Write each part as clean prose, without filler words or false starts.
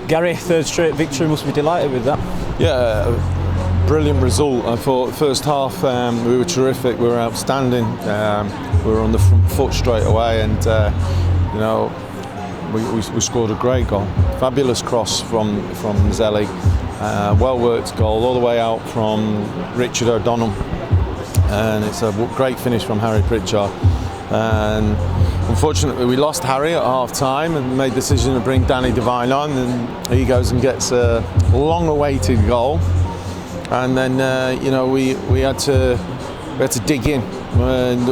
Gary, third straight victory, must be delighted with that. Yeah, brilliant result. I thought first half we were terrific, we were outstanding. We were on the front foot straight away, and you know, we scored a great goal. Fabulous cross from Zelly. Well worked goal all the way out from Richard O'Donnell, and it's a great finish from Harry Pritchard. And unfortunately we lost Harry at half time and made the decision to bring Danny Devine on, and he goes and gets a long awaited goal. And then you know, we had to dig in, and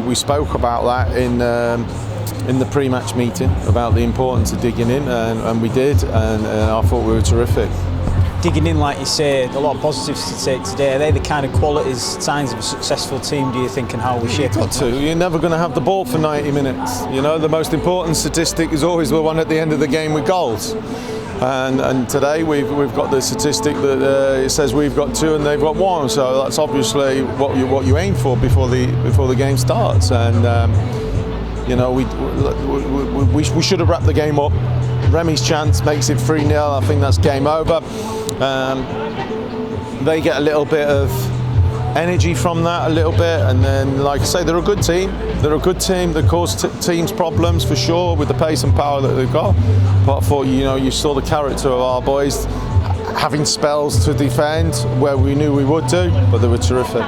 we spoke about that in the pre-match meeting about the importance of digging in, and we did, and I thought we were terrific. Digging in, like you say, a lot of positives to take today. Are they the kind of qualities, signs of a successful team, do you think, and how we shape it? You're never going to have the ball for 90 minutes. You know, the most important statistic is always the one at the end of the game with goals. And today we've got the statistic that it says we've got 2 and they've got 1. So that's obviously what you aim for before the game starts. And you know, we should have wrapped the game up. Remy's chance makes it 3-0. I think that's game over. They get a little bit of energy from that, a little bit, and then, like I say, they're a good team. They're a good team that cause teams problems for sure with the pace and power that they've got. But I thought, you know, you saw the character of our boys having spells to defend where we knew we would do, but they were terrific.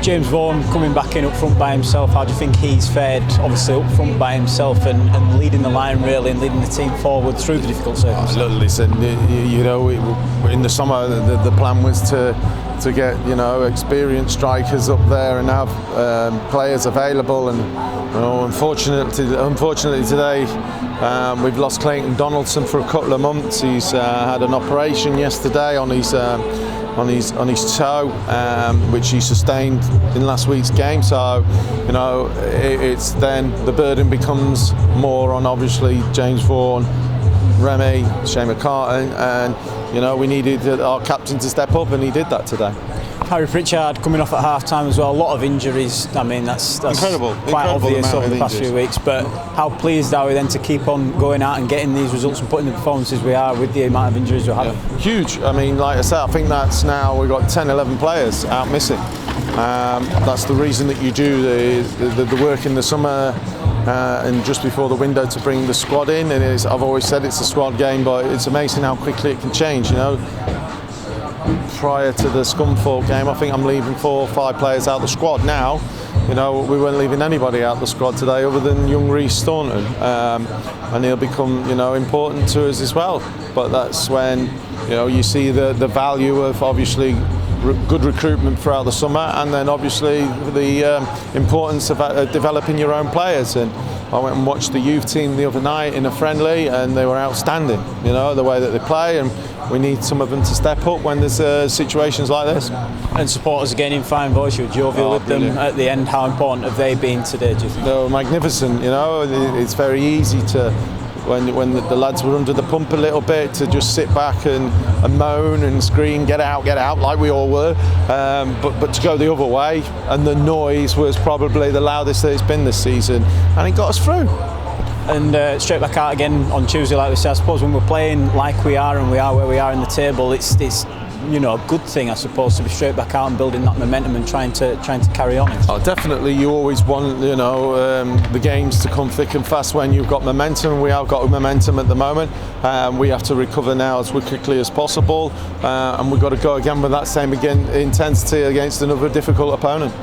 James Vaughan coming back in up front by himself, how do you think he's fared, obviously up front by himself and leading the line really and leading the team forward through the difficult circumstances? Listen, you know, in the summer the plan was to get, you know, experienced strikers up there and have players available, and you know, unfortunately today we've lost Clayton Donaldson for a couple of months. He's had an operation yesterday on his toe, which he sustained in last week's game. So, you know, it's then the burden becomes more on obviously James Vaughan, Remy, Shane McCartan, and you know, we needed our captain to step up, and he did that today. Harry Pritchard coming off at half-time as well, a lot of injuries. I mean, that's incredible, quite obvious over the past few weeks, but how pleased are we then to keep on going out and getting these results and putting the performances we are with the amount of injuries we're having? Yeah. Huge. I mean, like I said, I think that's now we've got 10, 11 players out missing. That's the reason that you do the work in the summer and just before the window to bring the squad in. And I've always said it's a squad game, but it's amazing how quickly it can change, you know. Prior to the Scunthorpe game, I think I'm leaving 4 or 5 players out of the squad. Now, you know, we weren't leaving anybody out of the squad today other than young Reece Staunton, and he'll become, you know, important to us as well. But that's when, you know, you see the value of obviously good recruitment throughout the summer, and then obviously the importance of developing your own players. And I went and watched the youth team the other night in a friendly, and they were outstanding, you know, the way that they play, and we need some of them to step up when there's situations like this. And supporters again in fine voice, you were jovial with them at the end. How important have they been today, do you think? They were magnificent, you know. It's very easy to, when the lads were under the pump a little bit, to just sit back and moan and scream, get out, like we all were. But to go the other way, and the noise was probably the loudest that it's been this season, and it got us through. And straight back out again on Tuesday, like we said. I suppose when we're playing like we are and we are where we are in the table, it's you know, a good thing, I suppose, to be straight back out and building that momentum and trying to carry on. Oh, definitely. You always want, you know, the games to come thick and fast when you've got momentum. We have got momentum at the moment. We have to recover now as quickly as possible, and we've got to go again with that same intensity against another difficult opponent.